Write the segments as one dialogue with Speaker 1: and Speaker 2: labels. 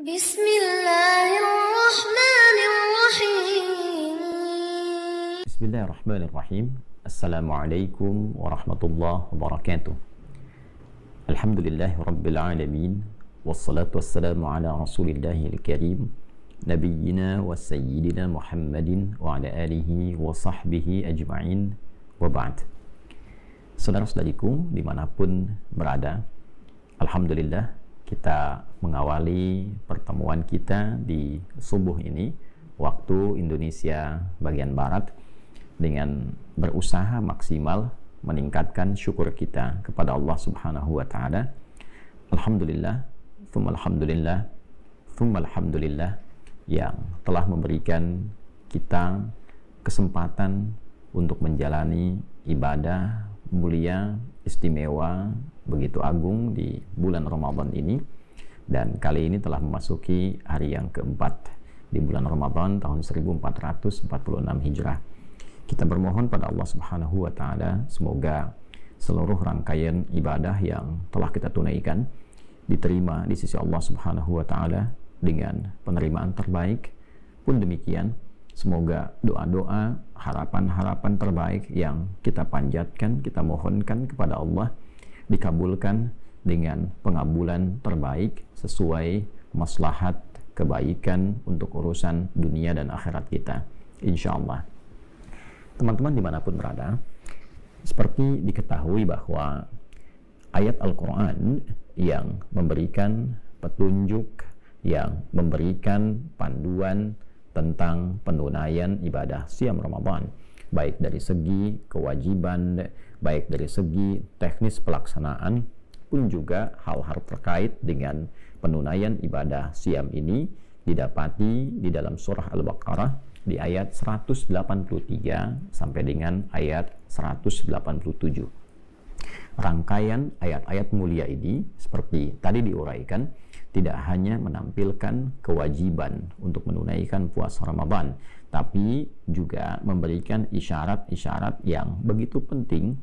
Speaker 1: Bismillahirrahmanirrahim.
Speaker 2: Bismillahirrahmanirrahim. Assalamualaikum warahmatullahi wabarakatuh. Alhamdulillahi rabbil alamin. Wassalatu wassalamu ala rasulillahil karim, nabiyyina wa sayyidina Muhammadin wa ala alihi wa sahbihi ajma'in, wa ba'd. Saudara-saudariku dimanapun berada, alhamdulillah kita mengawali pertemuan kita di subuh ini waktu Indonesia bagian Barat dengan berusaha maksimal meningkatkan syukur kita kepada Allah Subhanahu wa taala. Alhamdulillah, tsumma alhamdulillah yang telah memberikan kita kesempatan untuk menjalani ibadah mulia, istimewa, begitu agung di bulan Ramadan ini. Dan kali ini telah memasuki hari yang keempat di bulan Ramadan tahun 1446 Hijrah. Kita bermohon pada Allah Subhanahu wa taala semoga seluruh rangkaian ibadah yang telah kita tunaikan diterima di sisi Allah Subhanahu wa taala dengan penerimaan terbaik. Pun demikian, semoga doa-doa, harapan-harapan terbaik yang kita panjatkan, kita mohonkan kepada Allah dikabulkan dengan pengabulan terbaik sesuai maslahat kebaikan untuk urusan dunia dan akhirat kita, insyaallah. Teman-teman dimanapun berada, seperti diketahui bahwa ayat Al-Quran yang memberikan petunjuk, yang memberikan panduan tentang penunaian ibadah siam Ramadan, baik dari segi kewajiban, baik dari segi teknis pelaksanaan, pun juga hal-hal terkait dengan penunaian ibadah siam ini didapati di dalam surah Al-Baqarah di ayat 183 sampai dengan ayat 187. Rangkaian ayat-ayat mulia ini seperti tadi diuraikan tidak hanya menampilkan kewajiban untuk menunaikan puasa Ramadan, tapi juga memberikan isyarat-isyarat yang begitu penting,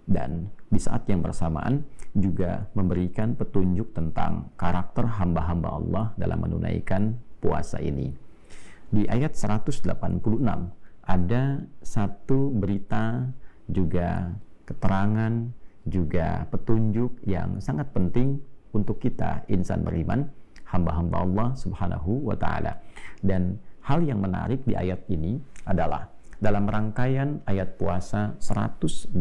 Speaker 2: dan di saat yang bersamaan juga memberikan petunjuk tentang karakter hamba-hamba Allah dalam menunaikan puasa ini. Di ayat 186 ada satu berita, juga keterangan, juga petunjuk yang sangat penting untuk kita insan beriman, hamba-hamba Allah Subhanahu wa taala. Dan hal yang menarik di ayat ini adalah dalam rangkaian ayat puasa 183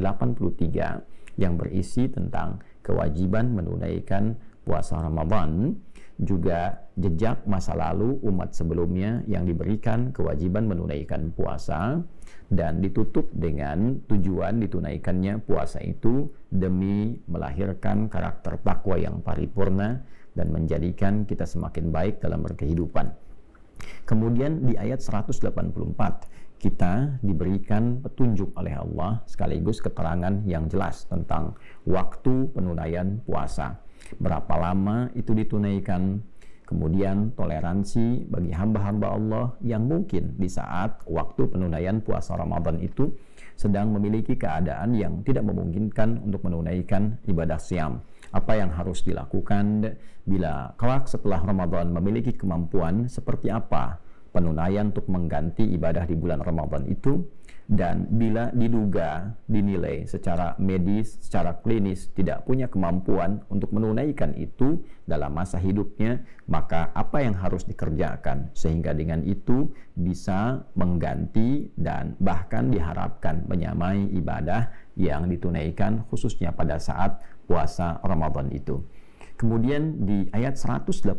Speaker 2: yang berisi tentang kewajiban menunaikan puasa Ramadan, juga jejak masa lalu umat sebelumnya yang diberikan kewajiban menunaikan puasa, dan ditutup dengan tujuan ditunaikannya puasa itu demi melahirkan karakter takwa yang paripurna dan menjadikan kita semakin baik dalam berkehidupan. Kemudian di ayat 184 kita diberikan petunjuk oleh Allah sekaligus keterangan yang jelas tentang waktu penunaian puasa, berapa lama itu ditunaikan, kemudian toleransi bagi hamba-hamba Allah yang mungkin di saat waktu penunaian puasa Ramadan itu sedang memiliki keadaan yang tidak memungkinkan untuk menunaikan ibadah siam. Apa yang harus dilakukan bila kelak setelah Ramadan memiliki kemampuan, seperti apa penunaian untuk mengganti ibadah di bulan Ramadan itu, dan bila diduga, dinilai secara medis, secara klinis tidak punya kemampuan untuk menunaikan itu dalam masa hidupnya, maka apa yang harus dikerjakan sehingga dengan itu bisa mengganti dan bahkan diharapkan menyamai ibadah yang ditunaikan khususnya pada saat puasa Ramadan itu. Kemudian di ayat 185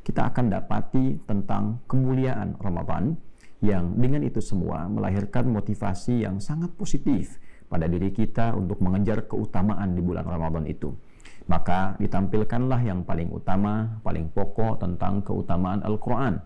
Speaker 2: kita akan dapati tentang kemuliaan Ramadan yang dengan itu semua melahirkan motivasi yang sangat positif pada diri kita untuk mengejar keutamaan di bulan Ramadan itu. Maka ditampilkanlah yang paling utama, paling pokok tentang keutamaan Al-Quran.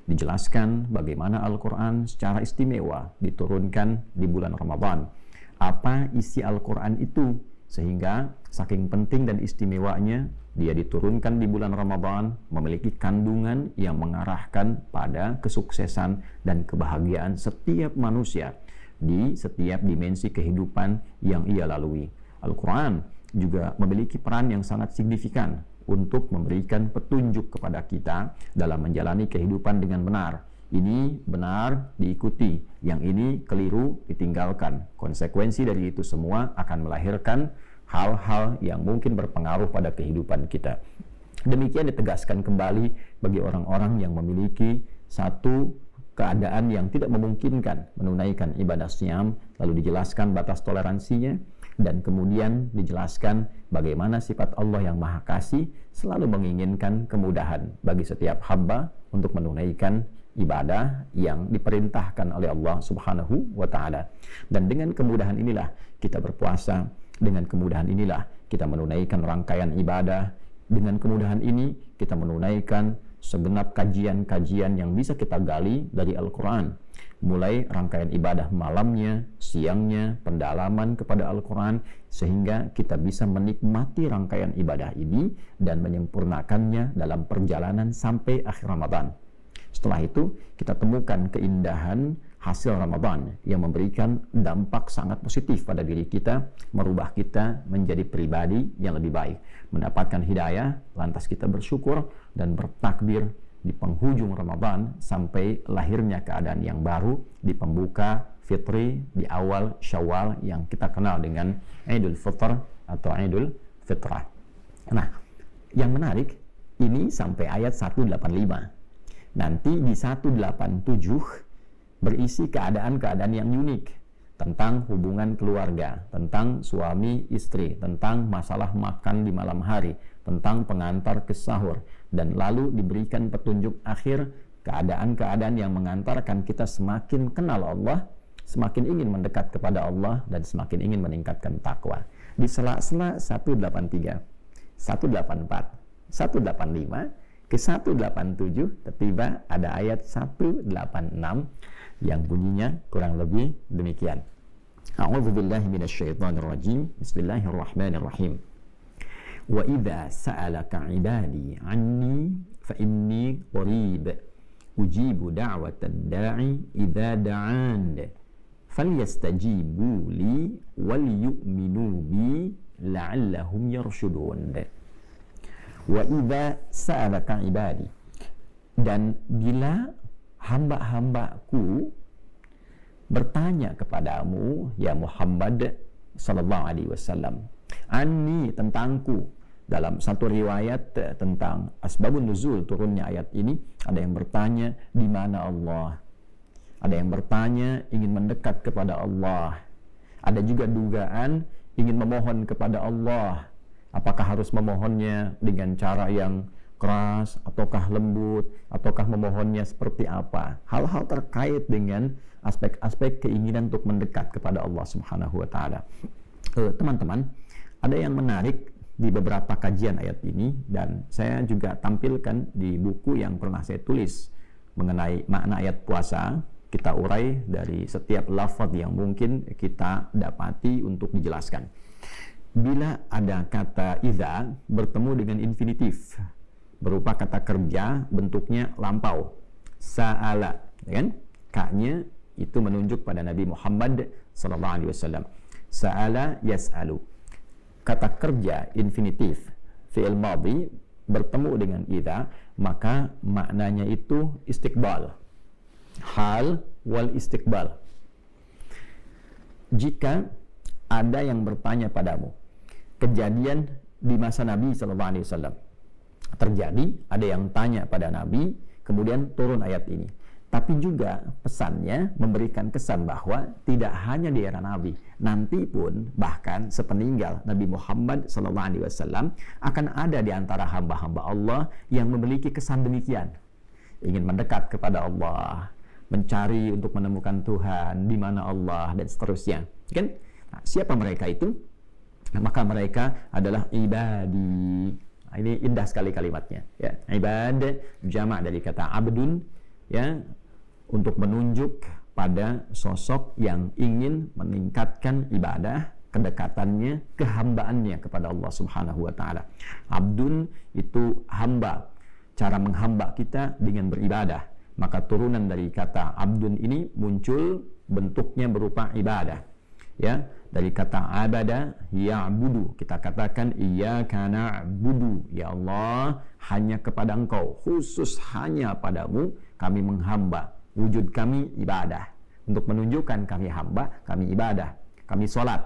Speaker 2: Dijelaskan bagaimana Al-Quran secara istimewa diturunkan di bulan Ramadan. Apa isi Al-Quran itu? Sehingga saking penting dan istimewanya dia diturunkan di bulan Ramadan, memiliki kandungan yang mengarahkan pada kesuksesan dan kebahagiaan setiap manusia di setiap dimensi kehidupan yang ia lalui. Al-Quran juga memiliki peran yang sangat signifikan untuk memberikan petunjuk kepada kita dalam menjalani kehidupan dengan benar. Ini benar diikuti, yang ini keliru ditinggalkan. Konsekuensi dari itu semua akan melahirkan hal-hal yang mungkin berpengaruh pada kehidupan kita. Demikian ditegaskan kembali bagi orang-orang yang memiliki satu keadaan yang tidak memungkinkan menunaikan ibadah siam, lalu dijelaskan batas toleransinya, dan kemudian dijelaskan bagaimana sifat Allah yang Maha Kasih selalu menginginkan kemudahan bagi setiap hamba untuk menunaikan ibadah yang diperintahkan oleh Allah Subhanahu wa Ta'ala. Dan dengan kemudahan inilah kita berpuasa, dengan kemudahan inilah kita menunaikan rangkaian ibadah, dengan kemudahan ini kita menunaikan segenap kajian-kajian yang bisa kita gali dari Al-Quran, mulai rangkaian ibadah malamnya, siangnya, pendalaman kepada Al-Quran, sehingga kita bisa menikmati rangkaian ibadah ini dan menyempurnakannya dalam perjalanan sampai akhir Ramadan. Setelah itu kita temukan keindahan hasil Ramadan yang memberikan dampak sangat positif pada diri kita, merubah kita menjadi pribadi yang lebih baik, mendapatkan hidayah, lantas kita bersyukur dan bertakbir di penghujung Ramadan sampai lahirnya keadaan yang baru di pembuka fitri di awal Syawal yang kita kenal dengan Idul Fitr atau Idul Fitrah. Nah, yang menarik ini sampai ayat 185. Nanti di 187 berisi keadaan-keadaan yang unik tentang hubungan keluarga, tentang suami istri, tentang masalah makan di malam hari, tentang pengantar ke sahur, dan lalu diberikan petunjuk akhir keadaan-keadaan yang mengantarkan kita semakin kenal Allah, semakin ingin mendekat kepada Allah, dan semakin ingin meningkatkan takwa. Di sela-sela 183, 184, 185 ke 187 tiba ada ayat 186 yang bunyinya kurang lebih demikian. A'udzubillahi minasyaitonirrajim. Bismillahirrahmanirrahim. Wa idza sa'alaka 'ibadi 'anni fa inni qarib ujibu da'watad da'i idza da'an falyastajibu li wal yu'minu bi la'allahum yarshudun. Wa idza sa'alaka 'ibadi, dan bila hamba-hambaku bertanya kepadamu ya Muhammad sallallahu alaihi wasallam, anni, tentangku. Dalam satu riwayat tentang asbabun nuzul turunnya ayat ini, ada yang bertanya di mana Allah, ada yang bertanya ingin mendekat kepada Allah, ada juga dugaan ingin memohon kepada Allah. Apakah harus memohonnya dengan cara yang keras, ataukah lembut, ataukah memohonnya seperti apa? Hal-hal terkait dengan aspek-aspek keinginan untuk mendekat kepada Allah Subhanahu wa Ta'ala. Teman-teman, ada yang menarik di beberapa kajian ayat ini, dan saya juga tampilkan di buku yang pernah saya tulis mengenai makna ayat puasa. Kita urai dari setiap lafaz yang mungkin kita dapati untuk dijelaskan. Bila ada kata idza bertemu dengan infinitif berupa kata kerja bentuknya lampau, sa'ala, kan? Ka-nya itu menunjuk pada Nabi Muhammad sallallahu alaihi wasallam. Sa'ala yas'alu. Kata kerja infinitif fi'il madhi bertemu dengan idza, maka maknanya itu istiqbal. Hal wal istiqbal. Jika ada yang bertanya padamu, kejadian di masa Nabi sallallahu alaihi wasallam terjadi, ada yang tanya pada Nabi, kemudian turun ayat ini. Tapi juga pesannya memberikan kesan bahwa tidak hanya di era Nabi, nanti pun bahkan sepeninggal Nabi Muhammad sallallahu alaihi wasallam akan ada di antara hamba-hamba Allah yang memiliki kesan demikian. Ingin mendekat kepada Allah, mencari untuk menemukan Tuhan, di mana Allah, dan seterusnya. Kan? Nah, siapa mereka itu? Maka mereka adalah ibadi. Ini indah sekali kalimatnya, ya. Ibad jamak dari kata abdun, ya, untuk menunjuk pada sosok yang ingin meningkatkan ibadah, kedekatannya, kehambaannya kepada Allah Subhanahu wa Ta'ala. Abdun itu hamba, cara menghamba kita dengan beribadah. Maka turunan dari kata abdun ini muncul bentuknya berupa ibadah. Ya, dari kata abada ya'budu, kita katakan iyyaka na'budu, ya Allah, hanya kepada Engkau, khusus hanya padamu kami menghamba. Wujud kami ibadah. Untuk menunjukkan kami hamba, kami ibadah, kami salat.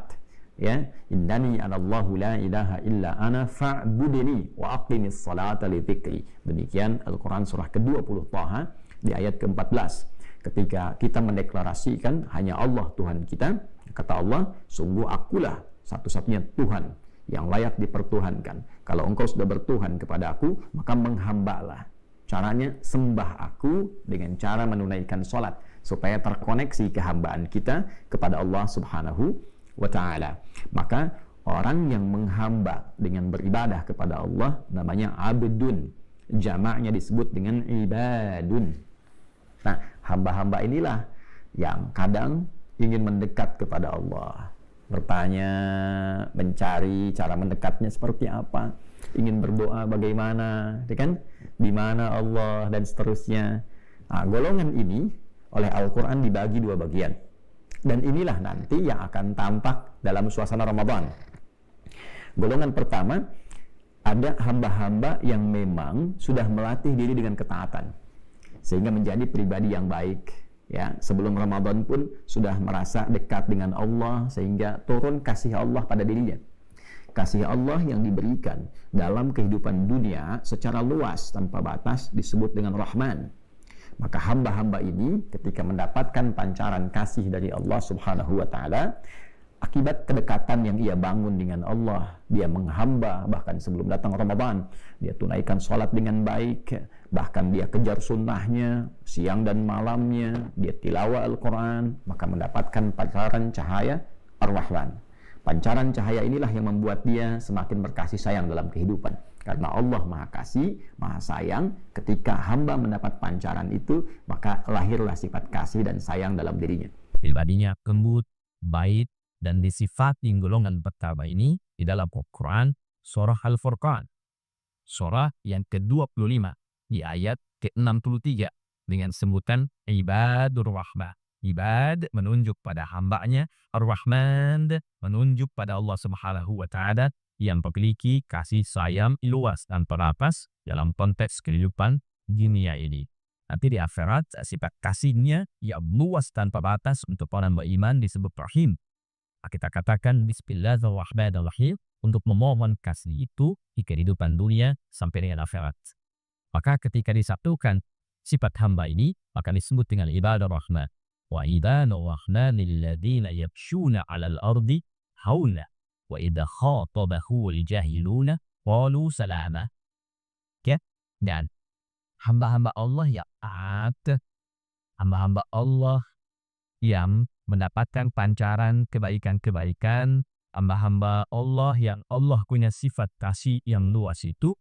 Speaker 2: Ya, innani anallahu la ilaha illa ana fa'budni wa aqimis salata li dzikri. Demikian Al-Qur'an surah ke-20 Thaha di ayat ke-14. Ketika kita mendeklarasikan hanya Allah Tuhan kita, kata Allah, sungguh akulah satu-satunya Tuhan yang layak dipertuhankan. Kalau engkau sudah bertuhan kepada aku, maka menghambalah. Caranya sembah aku dengan cara menunaikan salat supaya terkoneksi kehambaan kita kepada Allah Subhanahu wa ta'ala. Maka orang yang menghamba dengan beribadah kepada Allah namanya abdun. Jamaknya disebut dengan ibadun. Nah, hamba-hamba inilah yang kadang ingin mendekat kepada Allah, bertanya, mencari cara mendekatnya seperti apa, ingin berdoa bagaimana, kan? Di mana Allah dan seterusnya. Nah, golongan ini oleh Al-Quran dibagi dua bagian. Dan inilah nanti yang akan tampak dalam suasana Ramadan. Golongan pertama, ada hamba-hamba yang memang sudah melatih diri dengan ketaatan, sehingga menjadi pribadi yang baik. Ya, sebelum Ramadan pun sudah merasa dekat dengan Allah, sehingga turun kasih Allah pada dirinya. Kasih Allah yang diberikan dalam kehidupan dunia secara luas tanpa batas disebut dengan Rahman. Maka hamba-hamba ini ketika mendapatkan pancaran kasih dari Allah Subhanahu wa ta'ala, akibat kedekatan yang ia bangun dengan Allah, dia menghamba bahkan sebelum datang Ramadan, dia tunaikan sholat dengan baik, bahkan dia kejar sunnahnya siang dan malamnya, dia tilawah Al-Quran, maka mendapatkan pancaran cahaya Ar-Rahman. Pancaran cahaya inilah yang membuat dia semakin berkasih sayang dalam kehidupan. Karena Allah Maha Kasih, Maha Sayang, ketika hamba mendapat pancaran itu, maka lahirlah sifat kasih dan sayang dalam dirinya.
Speaker 1: Pribadinya lembut, baik, dan disifati golongan pertama ini di dalam Al-Quran surah Al-Furqan, surah yang ke-25 di ayat ke-63 dengan sebutan Ibadur Rahman. Ibad menunjuk pada hambanya, Ar-Rahman menunjuk pada Allah Subhanahu wa ta'ala yang memiliki kasih sayang luas dan terbatas dalam konteks kehidupan dunia ini. Nanti di akhirat sifat kasihnya yang luas tanpa batas untuk orang beriman disebut Rahim. Kita katakan Bismillahirrahmanirrahim untuk memohon kasih itu di kehidupan dunia sampai dengan akhirat. Maka ketika disatukan sifat hamba ini, maka disebut dengan ibadah rahman. Wa ibadur rahmanil ladzina yamshuna 'alal ardi hauna wa idza khatabahul jahiluna qalu salama. Ya, dan hamba-hamba Allah yang taat, hamba-hamba Allah yang mendapatkan pancaran kebaikan-kebaikan, hamba-hamba Allah yang Allah punya sifat kasih yang luas itu.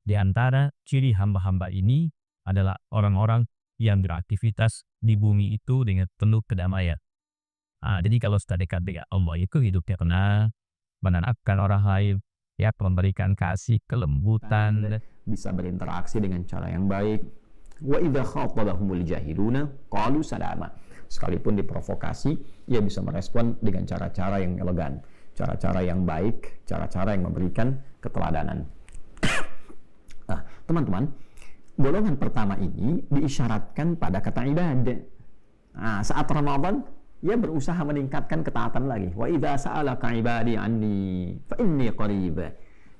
Speaker 1: Di antara ciri hamba-hamba ini adalah orang-orang yang beraktivitas di bumi itu dengan penuh kedamaian. Jadi kalau sudah dekat dengan Allah itu hidupnya tenang, menenangkan orang lain, ya, memberikan kasih, kelembutan,
Speaker 2: bisa berinteraksi dengan cara yang baik. Wa idza khatabahumul jahiluna qalu salama. Sekalipun diprovokasi, ia bisa merespon dengan cara-cara yang elegan, cara-cara yang baik, cara-cara yang memberikan keteladanan. Nah, teman-teman, golongan pertama ini diisyaratkan pada kata ibadah. Nah, saat Ramadan, ia berusaha meningkatkan ketaatan lagi. Wa idza sa'alaka ibadi anni fa inni qarib.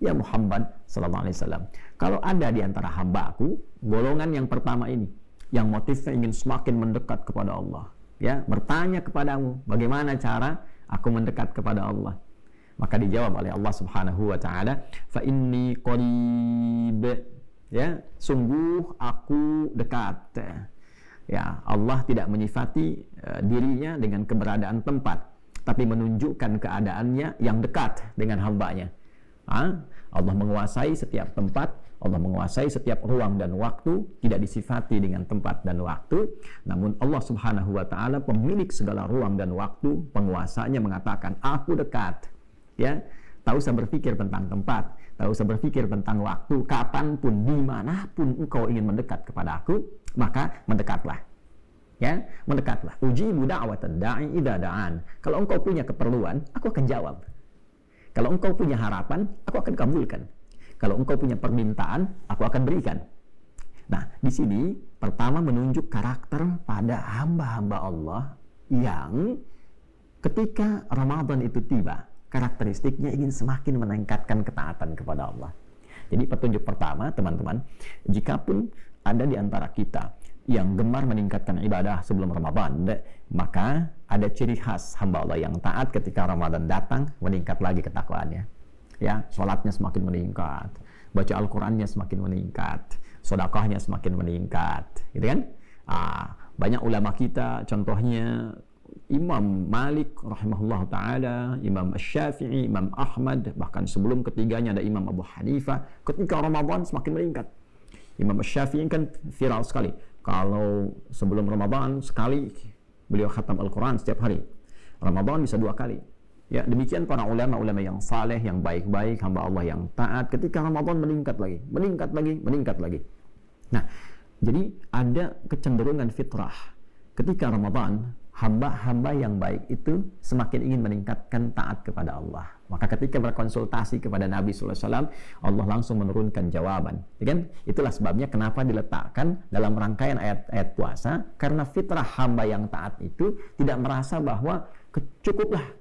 Speaker 2: Ya Muhammad sallallahu alaihi wasallam, kalau ada di antara hamba-Aku golongan yang pertama ini yang motifnya ingin semakin mendekat kepada Allah, ya, bertanya kepadamu bagaimana cara aku mendekat kepada Allah, maka dijawab oleh Allah Subhanahu wa taala, fa inni qarib. Ya, sungguh aku dekat. Ya, Allah tidak menyifati dirinya dengan keberadaan tempat, tapi menunjukkan keadaannya yang dekat dengan hambanya. Allah menguasai setiap tempat, Allah menguasai setiap ruang dan waktu, tidak disifati dengan tempat dan waktu. Namun Allah Subhanahu wa taala pemilik segala ruang dan waktu, penguasanya mengatakan, aku dekat. Ya, tak usah berpikir tentang tempat, tak usah berpikir tentang waktu, kapanpun, dimanapun engkau ingin mendekat kepada Aku, maka mendekatlah. Ya, mendekatlah. Ujibu da'watad da'i idza da'an. Kalau engkau punya keperluan, aku akan jawab. Kalau engkau punya harapan, aku akan kabulkan. Kalau engkau punya permintaan, aku akan berikan. Nah, di sini pertama menunjuk karakter pada hamba-hamba Allah yang ketika Ramadan itu tiba, karakteristiknya ingin semakin meningkatkan ketaatan kepada Allah. Jadi petunjuk pertama, teman-teman, jikapun ada di antara kita yang gemar meningkatkan ibadah sebelum Ramadan, maka ada ciri khas hamba Allah yang taat ketika Ramadan datang, meningkat lagi ketakwaannya. Ya, sholatnya semakin meningkat, baca Al-Qurannya semakin meningkat, sedekahnya semakin meningkat, gitu kan? Banyak ulama kita, contohnya Imam Malik rahimahullah ta'ala, Imam Asy-Syafi'i, Imam Ahmad, bahkan sebelum ketiganya ada Imam Abu Hanifah, ketika Ramadan semakin meningkat. Imam Asy-Syafi'i kan viral sekali, kalau sebelum Ramadan sekali beliau khatam Al-Quran setiap hari, Ramadan bisa 2 kali. Ya, demikian para ulama-ulama yang saleh, yang baik-baik, hamba Allah yang taat, ketika Ramadan meningkat lagi, meningkat lagi, meningkat lagi. Nah, jadi ada kecenderungan fitrah ketika Ramadan, hamba-hamba yang baik itu semakin ingin meningkatkan taat kepada Allah. Maka ketika berkonsultasi kepada Nabi SAW, Allah langsung menurunkan jawaban. Ya kan? Itulah sebabnya kenapa diletakkan dalam rangkaian ayat-ayat puasa, karena fitrah hamba yang taat itu tidak merasa bahwa cukuplah.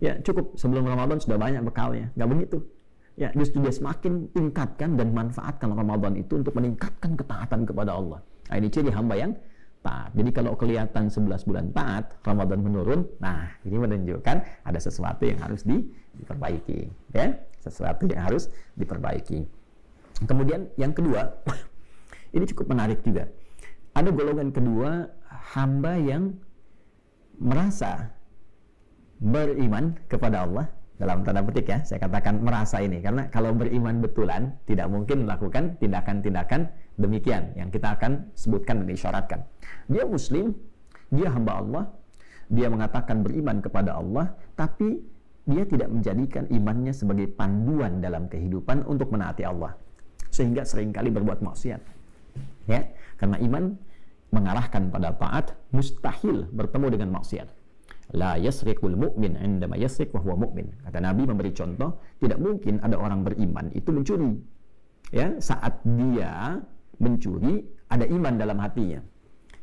Speaker 2: Ya, cukup sebelum Ramadan sudah banyak bekalnya. Nggak begitu. Ya, justru dia semakin tingkatkan dan manfaatkan Ramadan itu untuk meningkatkan ketaatan kepada Allah. Nah, ini ciri hamba yang taat. Jadi kalau kelihatan 11 bulan taat, Ramadan menurun, nah ini menunjukkan ada sesuatu yang harus diperbaiki. Ya, sesuatu yang harus diperbaiki. Kemudian yang kedua, ini cukup menarik juga. Ada golongan kedua, hamba yang merasa beriman kepada Allah, dalam tanda petik ya, saya katakan merasa ini, karena kalau beriman betulan tidak mungkin melakukan tindakan-tindakan demikian yang kita akan sebutkan dan isyaratkan. Dia muslim, dia hamba Allah, dia mengatakan beriman kepada Allah, tapi dia tidak menjadikan imannya sebagai panduan dalam kehidupan untuk menaati Allah, sehingga seringkali berbuat maksiat. Ya, karena iman mengarahkan pada taat, mustahil bertemu dengan maksiat. La yasriqul mu'min indama yasriq wa huwa mu'min. Kata Nabi memberi contoh, tidak mungkin ada orang beriman itu mencuri. Ya, saat dia mencuri ada iman dalam hatinya.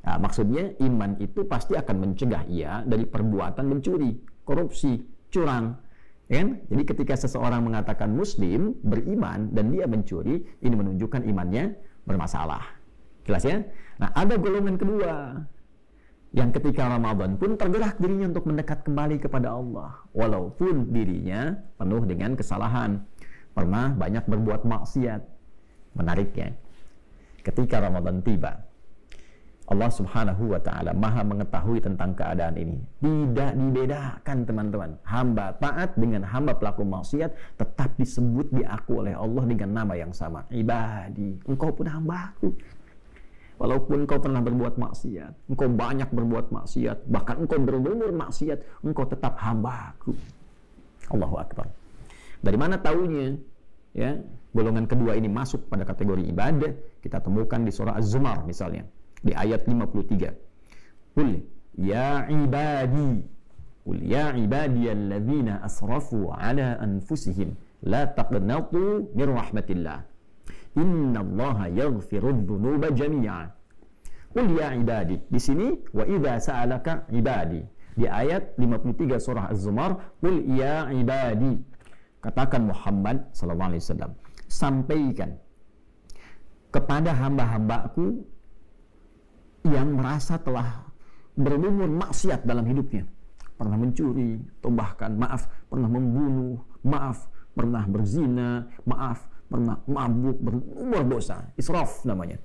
Speaker 2: Nah, maksudnya iman itu pasti akan mencegah ia dari perbuatan mencuri, korupsi, curang. Ya, jadi ketika seseorang mengatakan muslim, beriman, dan dia mencuri, ini menunjukkan imannya bermasalah. Jelas ya? Nah, ada golongan kedua yang ketika Ramadan pun tergerak dirinya untuk mendekat kembali kepada Allah, walaupun dirinya penuh dengan kesalahan, pernah banyak berbuat maksiat. Menariknya, ketika Ramadan tiba, Allah Subhanahu wa ta'ala maha mengetahui tentang keadaan ini. Tidak dibedakan, teman-teman. Hamba taat dengan hamba pelaku maksiat tetap disebut, diaku oleh Allah dengan nama yang sama. Ibadi, engkau pun hambaku. Walaupun engkau pernah berbuat maksiat, engkau banyak berbuat maksiat, bahkan engkau berumur maksiat, engkau tetap hambaku. Allahu Akbar. Dari mana taunya? Ya, golongan kedua ini masuk pada kategori ibadah, kita temukan di surah Az-Zumar misalnya, di ayat 53. Qul ya ibadi, qul ya ibadiyalladzina asrafu ala anfusihim, la taqnatu min rahmatillah. Innallaha yaghfirudz dzunuba jami'a. Qul ya ibadi. Di sini wa idza sa'alaka ibadi. Di ayat 53 surah Az-Zumar, qul ya ibadi. Katakan Muhammad sallallahu alaihi wasallam, sampaikan kepada hamba-hambaku yang merasa telah berumur maksiat dalam hidupnya. Pernah mencuri, atau bahkan pernah membunuh, pernah berzina, pernah mabuk, berumur dosa, israf namanya.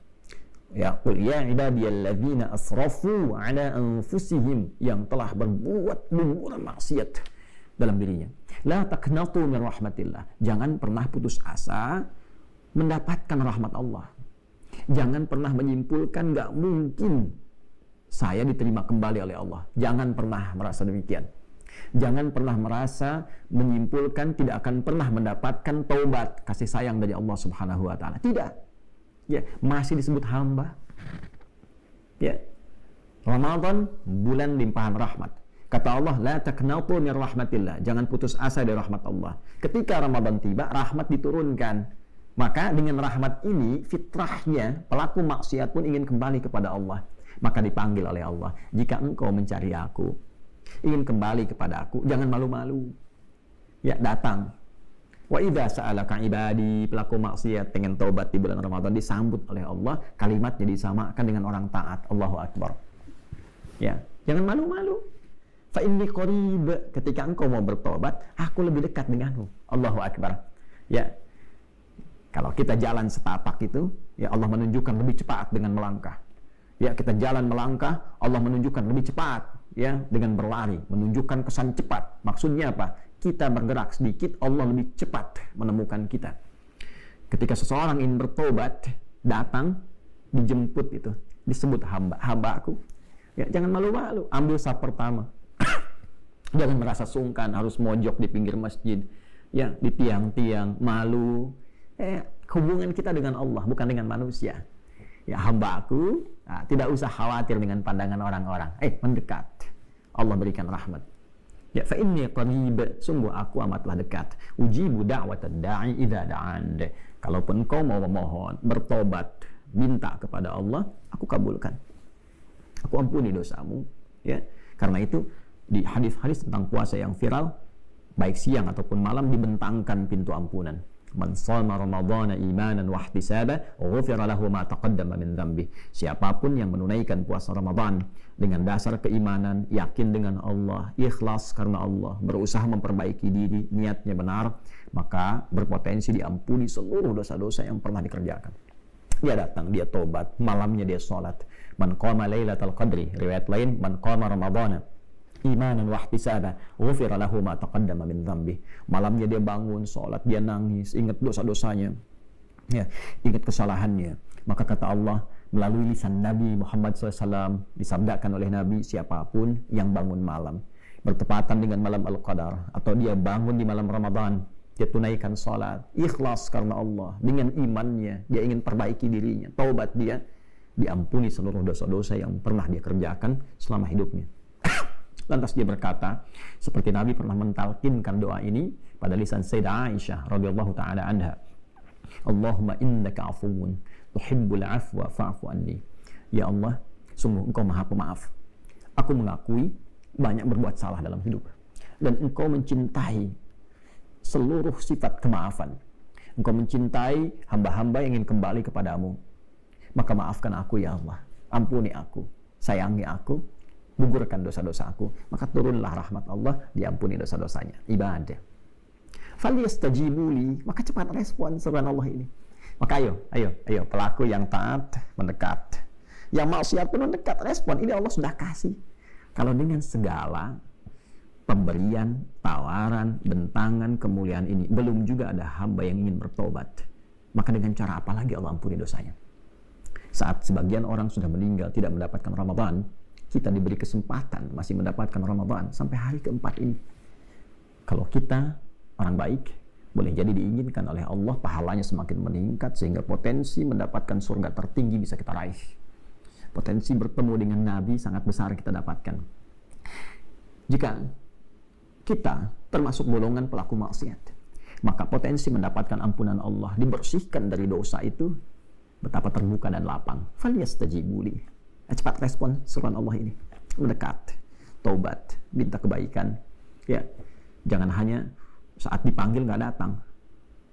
Speaker 2: Ya, qul ya ibadiyalladzina asrafu ala anfusihim, yang telah berbuat maksiat dalam dirinya. La taqnatu min rahmatillah. Jangan pernah putus asa mendapatkan rahmat Allah. Jangan pernah menyimpulkan enggak mungkin saya diterima kembali oleh Allah. Jangan pernah merasa demikian. Jangan pernah merasa menyimpulkan tidak akan pernah mendapatkan taubat, kasih sayang dari Allah Subhanahu wa ta'ala. Tidak. Ya, masih disebut hamba. Ya. Ramadan bulan limpahan rahmat. Kata Allah, la taqnatu min rahmatillah, jangan putus asa dari rahmat Allah. Ketika Ramadan tiba, rahmat diturunkan. Maka dengan rahmat ini, fitrahnya pelaku maksiat pun ingin kembali kepada Allah. Maka dipanggil oleh Allah, jika engkau mencari aku, ingin kembali kepada aku, jangan malu-malu. Ya, datang. Wa idza sa'alaka ibadi, pelaku maksiat pengen taubat di bulan Ramadan, disambut oleh Allah, kalimatnya disamakan dengan orang taat. Allahu Akbar. Ya, jangan malu-malu. Fa inni qarib, ketika engkau mau bertobat, aku lebih dekat denganmu. Allahu Akbar. Ya. Kalau kita jalan setapak itu, ya Allah menunjukkan lebih cepat dengan melangkah. Ya, kita jalan melangkah, Allah menunjukkan lebih cepat, ya, dengan berlari, menunjukkan kesan cepat. Maksudnya apa? Kita bergerak sedikit, Allah lebih cepat menemukan kita. Ketika seseorang ingin bertobat, datang, dijemput itu, disebut hamba-hambaku. Ya, jangan malu-malu, ambil saf pertama. Jangan merasa sungkan, harus mojok di pinggir masjid, ya, di tiang-tiang, malu. Hubungan kita dengan Allah, bukan dengan manusia. Ya, hamba-aku, tidak usah khawatir dengan pandangan orang-orang. Mendekat. Allah berikan rahmat. Ya, fa inni qarib, sungguh aku amatlah dekat. Ujibu da'watad da'i idza da'an. Kalaupun kau mau memohon, bertobat, minta kepada Allah, aku kabulkan. Aku ampuni dosamu, ya. Karena itu di hadis-hadis tentang puasa yang viral, baik siang ataupun malam, dibentangkan pintu ampunan. Man shoma ramadhana imanan wa ihtisaba ghufira lahu ma taqaddama min dhanbi. Siapapun yang menunaikan puasa Ramadan dengan dasar keimanan, yakin dengan Allah, ikhlas karena Allah, berusaha memperbaiki diri, niatnya benar, maka berpotensi diampuni seluruh dosa-dosa yang pernah dikerjakan. Dia datang, dia tobat, malamnya dia sholat. Man qama lailatal qadri, riwayat lain, man qama ramadhana imanan wa ihtisaba ghufira lahu ma taqaddama min dhanbi. Malamnya dia bangun sholat, dia nangis, ingat dosa-dosanya, ya, ingat kesalahannya. Maka kata Allah melalui lisan Nabi Muhammad SAW, disabdakan oleh Nabi, siapapun yang bangun malam bertepatan dengan malam Al-Qadar, atau dia bangun di malam Ramadan, dia tunaikan sholat, ikhlas karena Allah, dengan imannya, dia ingin perbaiki dirinya, taubat dia, diampuni seluruh dosa-dosa yang pernah dia kerjakan selama hidupnya. Lantas dia berkata, seperti Nabi pernah mentalkinkan doa ini pada lisan Sayyidah Aisyah radhiyallahu taala anha, Allahumma innaka afuwun tuhibbul afwa fa'fu anni. Ya Allah, sungguh Engkau Maha Pemaaf. Aku mengakui banyak berbuat salah dalam hidup, dan Engkau mencintai seluruh sifat kemaafan. Engkau mencintai hamba-hamba yang ingin kembali kepadamu. Maka maafkan aku ya Allah, ampuni aku, sayangi aku, gugurkan dosa-dosa aku. Maka turunlah rahmat Allah, diampuni dosa-dosanya. Ibadah. Falyastajibuli, maka cepat respon seruan Allah ini. Maka ayo pelaku yang taat mendekat, yang maksiat pun mendekat, respon. Ini Allah sudah kasih. Kalau dengan segala pemberian, tawaran, bentangan, kemuliaan ini belum juga ada hamba yang ingin bertobat, maka dengan cara apa lagi Allah ampuni dosanya? Saat sebagian orang sudah meninggal tidak mendapatkan Ramadan, kita diberi kesempatan masih mendapatkan Ramadan sampai hari keempat ini. Kalau kita orang baik, boleh jadi diinginkan oleh Allah, pahalanya semakin meningkat sehingga potensi mendapatkan surga tertinggi bisa kita raih. Potensi bertemu dengan Nabi sangat besar kita dapatkan. Jika kita termasuk golongan pelaku maksiat, maka potensi mendapatkan ampunan Allah, dibersihkan dari dosa itu betapa terbuka dan lapang. Falyastajibuli. Cepat respon seruan Allah ini, mendekat, taubat, minta kebaikan. Ya, jangan hanya saat dipanggil nggak datang,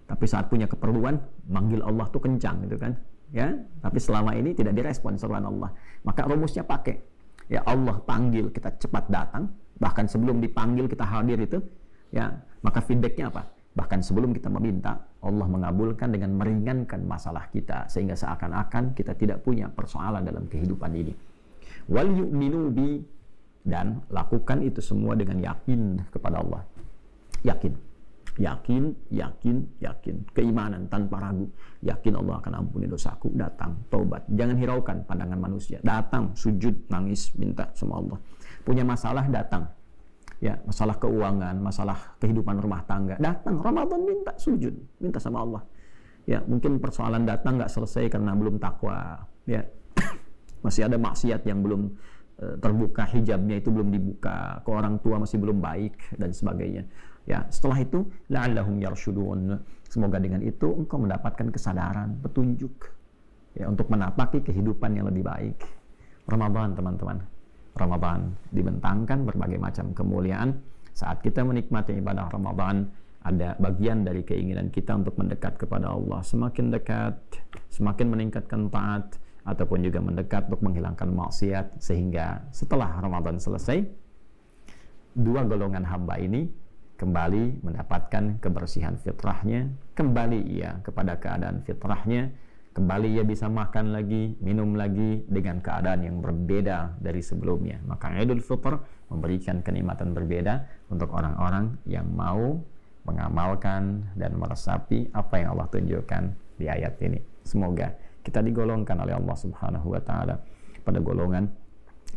Speaker 2: tapi saat punya keperluan manggil Allah tuh kencang gitu kan, ya. Tapi selama ini tidak direspon seruan Allah, maka rumusnya pakai, ya, Allah panggil kita cepat datang, bahkan sebelum dipanggil kita hadir itu, ya. Maka feedbacknya apa? Bahkan sebelum kita meminta, Allah mengabulkan dengan meringankan masalah kita, sehingga seakan-akan kita tidak punya persoalan dalam kehidupan ini. Wal yu'minu bi, dan lakukan itu semua dengan yakin kepada Allah. Yakin, keimanan tanpa ragu. Yakin Allah akan ampuni dosaku, datang, taubat. Jangan hiraukan pandangan manusia. Datang, sujud, nangis, minta sama Allah. Punya masalah, datang. Ya, masalah keuangan, masalah kehidupan rumah tangga, datang Ramadan, minta sujud, minta sama Allah. Ya, mungkin persoalan datang nggak selesai karena belum takwa, ya. Masih ada maksiat yang belum terbuka hijabnya itu belum dibuka, ke orang tua masih belum baik dan sebagainya. Ya, setelah itu la'allahum yarshudun. Semoga dengan itu engkau mendapatkan kesadaran, petunjuk ya untuk menapaki kehidupan yang lebih baik. Ramadan, teman-teman. Ramadan dibentangkan berbagai macam kemuliaan. Saat kita menikmati ibadah Ramadan, ada bagian dari keinginan kita untuk mendekat kepada Allah. Semakin dekat, semakin meningkatkan taat, ataupun juga mendekat untuk menghilangkan maksiat, sehingga setelah Ramadan selesai, dua golongan hamba ini kembali mendapatkan kebersihan fitrahnya, kembali ia kepada keadaan fitrahnya, kembali ia bisa makan lagi, minum lagi dengan keadaan yang berbeda dari sebelumnya. Maka Idul Fitr memberikan kenikmatan berbeda untuk orang-orang yang mau mengamalkan dan meresapi apa yang Allah tunjukkan di ayat ini. Semoga kita digolongkan oleh Allah Subhanahu wa taala pada golongan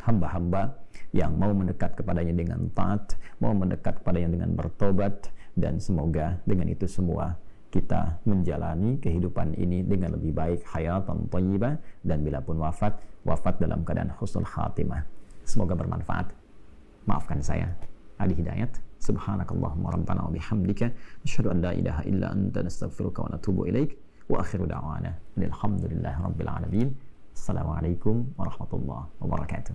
Speaker 2: hamba-hamba yang mau mendekat kepadanya dengan taat, mau mendekat kepadanya dengan bertobat, dan semoga dengan itu semua kita menjalani kehidupan ini dengan lebih baik, hayatan thayyibah, dan bila pun wafat dalam keadaan husnul khatimah. Semoga bermanfaat. Maafkan saya, Adi Hidayat. Subhanakallahumma rabbana wa bihamdika asyhadu an la ilaha illa anta nastaghfiruka wa natubu ilaik. Wa akhiru da'wana alhamdulillahi rabbil alamin. Assalamualaikum warahmatullahi wabarakatuh.